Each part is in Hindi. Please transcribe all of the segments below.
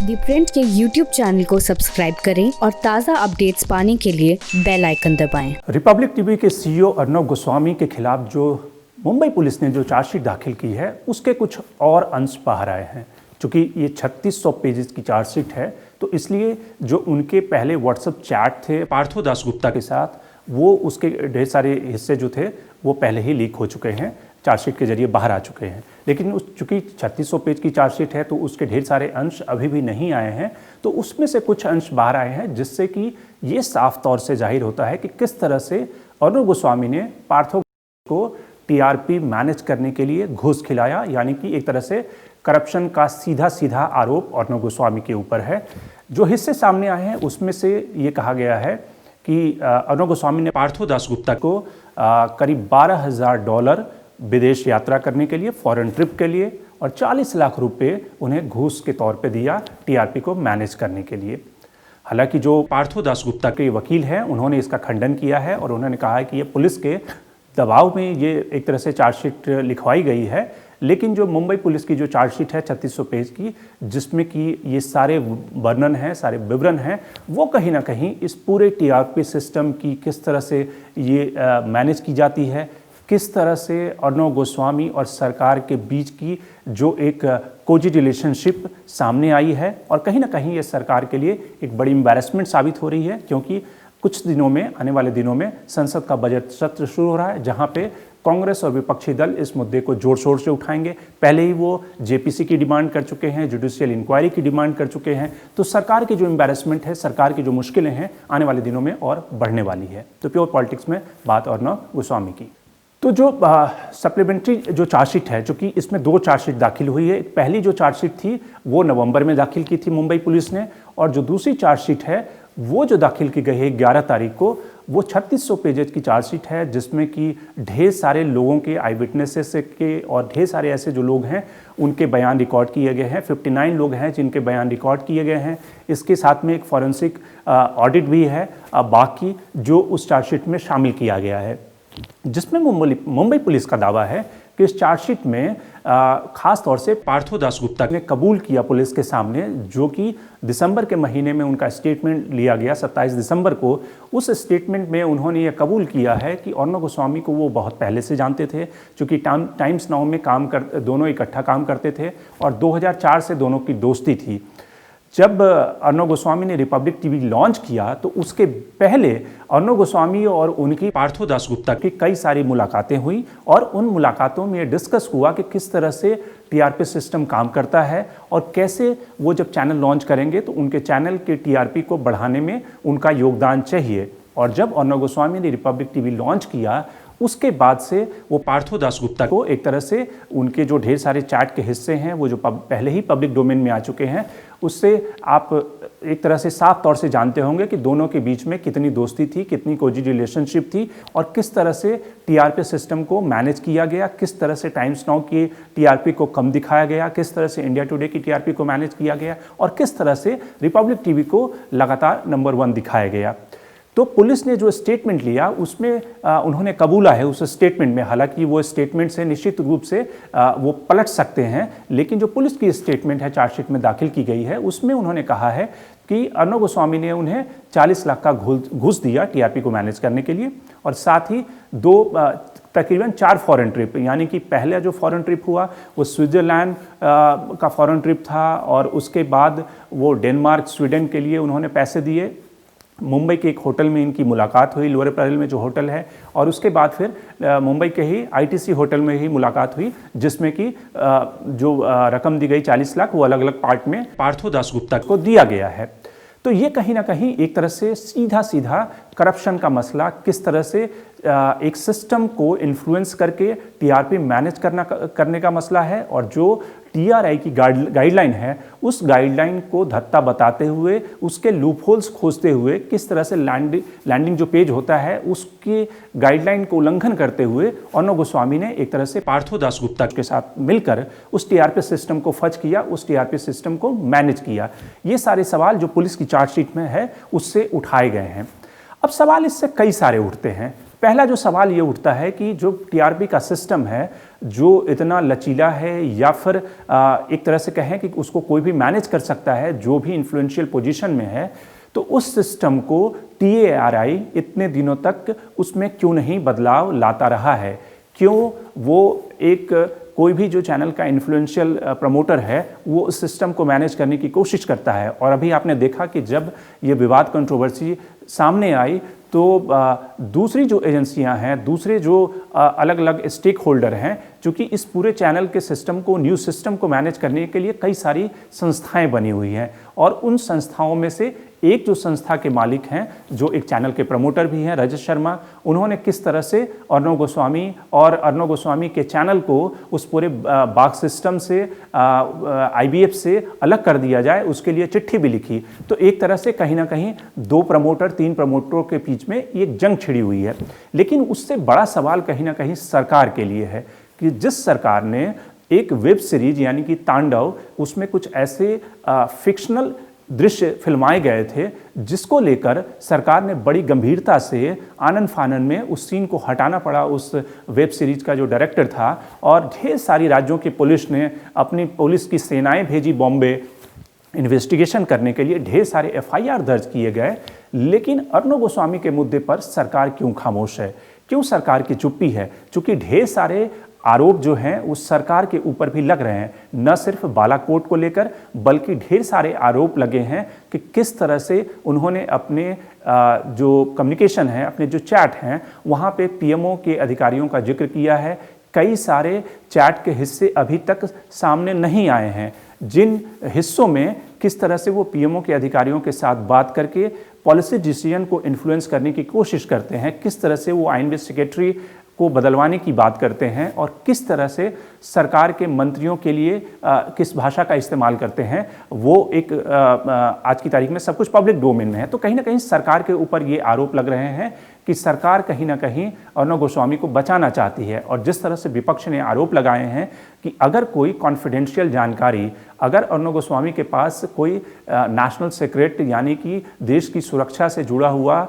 दी प्रिंट के YouTube चैनल को सब्सक्राइब करें और ताज़ा अपडेट्स पाने के लिए बेल आइकन दबाएं। रिपब्लिक टीवी के सीईओ अर्नब गोस्वामी के खिलाफ जो मुंबई पुलिस ने जो चार्जशीट दाखिल की है उसके कुछ और अंश बाहर आए हैं। चूँकि ये 3600 पेजेस की चार्जशीट है तो इसलिए जो उनके पहले व्हाट्सएप चैट थे पार्थो दासगुप्ता के साथ वो उसके ढेर सारे हिस्से जो थे वो पहले ही लीक हो चुके हैं, चार्जशीट के जरिए बाहर आ चुके हैं। लेकिन चूँकि 3600 पेज की चार्जशीट है तो उसके ढेर सारे अंश अभी भी नहीं आए हैं, तो उसमें से कुछ अंश बाहर आए हैं जिससे कि ये साफ तौर से जाहिर होता है कि किस तरह से अर्नब गोस्वामी ने पार्थो को टीआरपी मैनेज करने के लिए घूस खिलाया, यानी कि एक तरह से करप्शन का सीधा सीधा आरोप अर्नब गोस्वामी के ऊपर है। जो हिस्से सामने आए हैं उसमें से ये कहा गया है कि अर्नब गोस्वामी ने पार्थो दासगुप्ता को करीब $12,000 विदेश यात्रा करने के लिए, फॉरेन ट्रिप के लिए, और 40 लाख रुपए उन्हें घूस के तौर पे दिया टीआरपी को मैनेज करने के लिए। हालांकि जो पार्थो दासगुप्ता के वकील हैं उन्होंने इसका खंडन किया है और उन्होंने कहा है कि ये पुलिस के दबाव में ये एक तरह से चार्जशीट लिखवाई गई है। लेकिन जो मुंबई पुलिस की जो चार्जशीट है 3600 पेज की, जिसमें कि ये सारे वर्णन हैं, सारे विवरण हैं, वो कहीं ना कहीं इस पूरे टीआरपी सिस्टम की किस तरह से ये मैनेज की जाती है, किस तरह से अर्नब गोस्वामी और सरकार के बीच की जो एक कोजी रिलेशनशिप सामने आई है, और कहीं ना कहीं ये सरकार के लिए एक बड़ी एम्बैरेसमेंट साबित हो रही है। क्योंकि कुछ दिनों में, आने वाले दिनों में संसद का बजट सत्र शुरू हो रहा है, जहां पे कांग्रेस और विपक्षी दल इस मुद्दे को जोर शोर से उठाएंगे। पहले ही वो जेपीसी की डिमांड कर चुके हैं, जुडिशियल इंक्वायरी की डिमांड कर चुके हैं। तो सरकार की जो एम्बैरेसमेंट है, सरकार की जो मुश्किलें हैं, आने वाले दिनों में और बढ़ने वाली है। तो प्योर पॉलिटिक्स में बात अर्नब गोस्वामी की। तो जो सप्लीमेंट्री जो चार्जशीट है, जो कि इसमें 2 चार्जशीट दाखिल हुई है। पहली जो चार्जशीट थी वो नवंबर में दाखिल की थी मुंबई पुलिस ने, और जो दूसरी चार्जशीट है वो जो दाखिल की गई है 11 तारीख को, वो 3600 पेजेस की चार्जशीट है, जिसमें कि ढेर सारे लोगों के आई विटनेसेस के और ढेर सारे ऐसे जो लोग हैं उनके बयान रिकॉर्ड किए गए हैं। 59 लोग हैं जिनके बयान रिकॉर्ड किए गए हैं। इसके साथ में एक फॉरेंसिक ऑडिट भी है बाकी जो उस चार्जशीट में शामिल किया गया है, जिसमें मुंबई पुलिस का दावा है कि इस चार्जशीट में खास तौर से पार्थो दासगुप्ता ने कबूल किया पुलिस के सामने, जो कि दिसंबर के महीने में उनका स्टेटमेंट लिया गया 27 दिसंबर को। उस स्टेटमेंट में उन्होंने ये कबूल किया है कि अर्नब गोस्वामी को वो बहुत पहले से जानते थे, क्योंकि टाइम्स नाउ में दोनों इकट्ठा काम करते थे और 2004 से दोनों की दोस्ती थी। जब अर्नब गोस्वामी ने रिपब्लिक टीवी लॉन्च किया तो उसके पहले अर्नब गोस्वामी और उनकी पार्थो दासगुप्ता की कई सारी मुलाकातें हुई, और उन मुलाकातों में ये डिस्कस हुआ कि किस तरह से टीआरपी सिस्टम काम करता है और कैसे वो जब चैनल लॉन्च करेंगे तो उनके चैनल के टीआरपी को बढ़ाने में उनका योगदान चाहिए। और जब अर्नब गोस्वामी ने रिपब्लिक टीवी लॉन्च किया उसके बाद से वो पार्थो दासगुप्ता को एक तरह से उनके जो ढेर सारे चैट के हिस्से हैं वो जो पहले ही पब्लिक डोमेन में आ चुके हैं, उससे आप एक तरह से साफ तौर से जानते होंगे कि दोनों के बीच में कितनी दोस्ती थी, कितनी कोजी रिलेशनशिप थी, और किस तरह से टीआरपी सिस्टम को मैनेज किया गया, किस तरह से टाइम्स नाउ की टीआरपी को कम दिखाया गया, किस तरह से इंडिया टुडे की टीआरपी को मैनेज किया गया, और किस तरह से रिपब्लिक टीवी को लगातार नंबर 1 दिखाया गया। तो पुलिस ने जो स्टेटमेंट लिया उसमें उन्होंने कबूला है उस स्टेटमेंट में। हालांकि वो स्टेटमेंट से निश्चित रूप से वो पलट सकते हैं, लेकिन जो पुलिस की स्टेटमेंट है चार्जशीट में दाखिल की गई है उसमें उन्होंने कहा है कि अर्नब गोस्वामी ने उन्हें 40 लाख का घूस दिया टीआरपी को मैनेज करने के लिए, और साथ ही तकरीबन 4 फॉरेन ट्रिप, यानी कि पहला जो फॉरेन ट्रिप हुआ वो स्विट्ज़रलैंड का फॉरेन ट्रिप था, और उसके बाद वो डेनमार्क, स्वीडन के लिए उन्होंने पैसे दिए। मुंबई के एक होटल में इनकी मुलाकात हुई, लोअर पैरेल में जो होटल है, और उसके बाद फिर मुंबई के ही आईटीसी होटल में ही मुलाकात हुई, जिसमें कि जो रकम दी गई 40 लाख वो अलग अलग पार्ट में पार्थो दासगुप्ता को दिया गया है। तो ये कहीं ना कहीं एक तरह से सीधा सीधा करप्शन का मसला, किस तरह से एक सिस्टम को इन्फ्लुएंस करके टीआरपी मैनेज करने का मसला है, और जो टीआरआई की गाइडलाइन है उस गाइडलाइन को धत्ता बताते हुए, उसके लूपहोल्स खोजते हुए, किस तरह से लैंडिंग जो पेज होता है उसकी गाइडलाइन को उल्लंघन करते हुए अर्नब गोस्वामी ने एक तरह से पार्थो दासगुप्ता के साथ मिलकर उस टीआरपी सिस्टम को फज किया, उस टीआरपी सिस्टम को मैनेज किया। ये सारे सवाल जो पुलिस की चार्जशीट में है उससे उठाए गए हैं। अब सवाल इससे कई सारे उठते हैं। पहला जो सवाल ये उठता है कि जो टीआरपी का सिस्टम है जो इतना लचीला है या फिर एक तरह से कहें कि उसको कोई भी मैनेज कर सकता है जो भी इन्फ्लुएंशियल पोजीशन में है, तो उस सिस्टम को TARI इतने दिनों तक उसमें क्यों नहीं बदलाव लाता रहा है? क्यों वो एक कोई भी जो चैनल का इन्फ्लुएंशियल प्रमोटर है वो उस सिस्टम को मैनेज करने की कोशिश करता है? और अभी आपने देखा कि जब ये विवाद कंट्रोवर्सी सामने आई तो दूसरी जो एजेंसियां हैं, दूसरे जो अलग अलग स्टेक होल्डर हैं, चूँकि इस पूरे चैनल के सिस्टम को, न्यूज़ सिस्टम को मैनेज करने के लिए कई सारी संस्थाएं बनी हुई हैं और उन संस्थाओं में से एक जो संस्था के मालिक हैं, जो एक चैनल के प्रमोटर भी हैं, रजत शर्मा, उन्होंने किस तरह से अर्णव गोस्वामी के चैनल को उस पूरे बाघ सिस्टम से, IBF से अलग कर दिया जाए, उसके लिए चिट्ठी भी लिखी। तो एक तरह से कहीं ना कहीं 2 प्रमोटर 3 प्रमोटरों के बीच में एक जंग छिड़ी हुई है। लेकिन उससे बड़ा सवाल कहीं ना कहीं सरकार के लिए है कि जिस सरकार ने एक वेब सीरीज यानी कि तांडव, उसमें कुछ ऐसे फिक्शनल दृश्य फिल्माए गए थे जिसको लेकर सरकार ने बड़ी गंभीरता से आनन फानन में उस सीन को हटाना पड़ा उस वेब सीरीज का जो डायरेक्टर था, और ढेर सारी राज्यों की पुलिस ने अपनी पुलिस की सेनाएं भेजी बॉम्बे इन्वेस्टिगेशन करने के लिए, ढेर सारे FIR दर्ज किए गए। लेकिन अर्णव गोस्वामी के मुद्दे पर सरकार क्यों खामोश है? क्यों सरकार की चुप्पी है? क्योंकि ढेर सारे आरोप जो हैं उस सरकार के ऊपर भी लग रहे हैं, न सिर्फ बालाकोट को लेकर बल्कि ढेर सारे आरोप लगे हैं कि किस तरह से उन्होंने अपने जो कम्युनिकेशन है, अपने जो चैट हैं, वहाँ पे PMO के अधिकारियों का जिक्र किया है। कई सारे चैट के हिस्से अभी तक सामने नहीं आए हैं, जिन हिस्सों में किस तरह से वो PMO के अधिकारियों के साथ बात करके पॉलिसी डिसीजन को इन्फ्लुएंस करने की कोशिश करते हैं, किस तरह से वो INV सेक्रेटरी को बदलवाने की बात करते हैं और किस तरह से सरकार के मंत्रियों के लिए किस भाषा का इस्तेमाल करते हैं, वो एक आज की तारीख में सब कुछ पब्लिक डोमेन में है। तो कहीं ना कहीं सरकार के ऊपर ये आरोप लग रहे हैं कि सरकार कहीं ना कहीं अर्णव गोस्वामी को बचाना चाहती है। और जिस तरह से विपक्ष ने आरोप लगाए हैं कि अगर कोई कॉन्फिडेंशियल जानकारी, अगर अर्णव गोस्वामी के पास कोई नेशनल सीक्रेट यानी कि देश की सुरक्षा से जुड़ा हुआ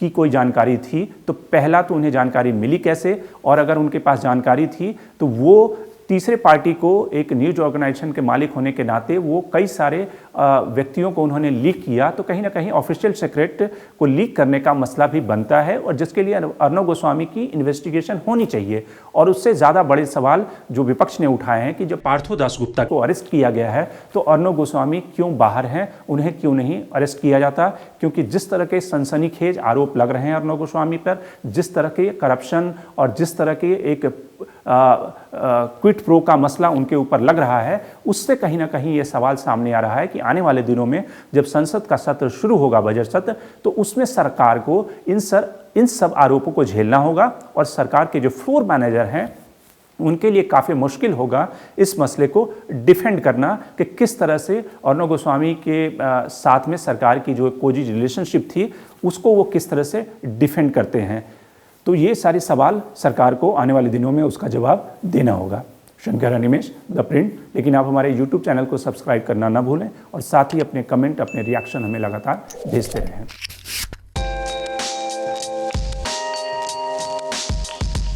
की कोई जानकारी थी, तो पहला तो उन्हें जानकारी मिली कैसे, और अगर उनके पास जानकारी थी तो वो तीसरे पार्टी को, एक न्यूज ऑर्गेनाइजेशन के मालिक होने के नाते वो कई सारे व्यक्तियों को उन्होंने लीक किया, तो कहीं ना कहीं ऑफिशियल सीक्रेट को लीक करने का मसला भी बनता है और जिसके लिए अर्णव गोस्वामी की इन्वेस्टिगेशन होनी चाहिए। और उससे ज़्यादा बड़े सवाल जो विपक्ष ने उठाए हैं कि जब पार्थो दासगुप्ता को अरेस्ट किया गया है तो अर्णव गोस्वामी क्यों बाहर हैं, उन्हें क्यों नहीं अरेस्ट किया जाता? क्योंकि जिस तरह के सनसनीखेज आरोप लग रहे हैं अर्णव गोस्वामी पर, जिस तरह के करप्शन और जिस तरह के एक क्विट प्रो का मसला उनके ऊपर लग रहा है, उससे कहीं ना कहीं ये सवाल सामने आ रहा है कि आने वाले दिनों में जब संसद का सत्र शुरू होगा, बजट सत्र, तो उसमें सरकार को इन सब आरोपों को झेलना होगा और सरकार के जो फ्लोर मैनेजर हैं उनके लिए काफ़ी मुश्किल होगा इस मसले को डिफेंड करना कि किस तरह से अर्णव गोस्वामी के साथ में सरकार की जो कोजी रिलेशनशिप थी उसको वो किस तरह से डिफेंड करते हैं। तो ये सारे सवाल सरकार को आने वाले दिनों में उसका जवाब देना होगा। Shankar Animesh, the print. लेकिन आप हमारे YouTube चैनल को सब्सक्राइब करना ना भूलें और साथ ही अपने कमेंट, अपने रिएक्शन हमें लगातार भेजते रहें।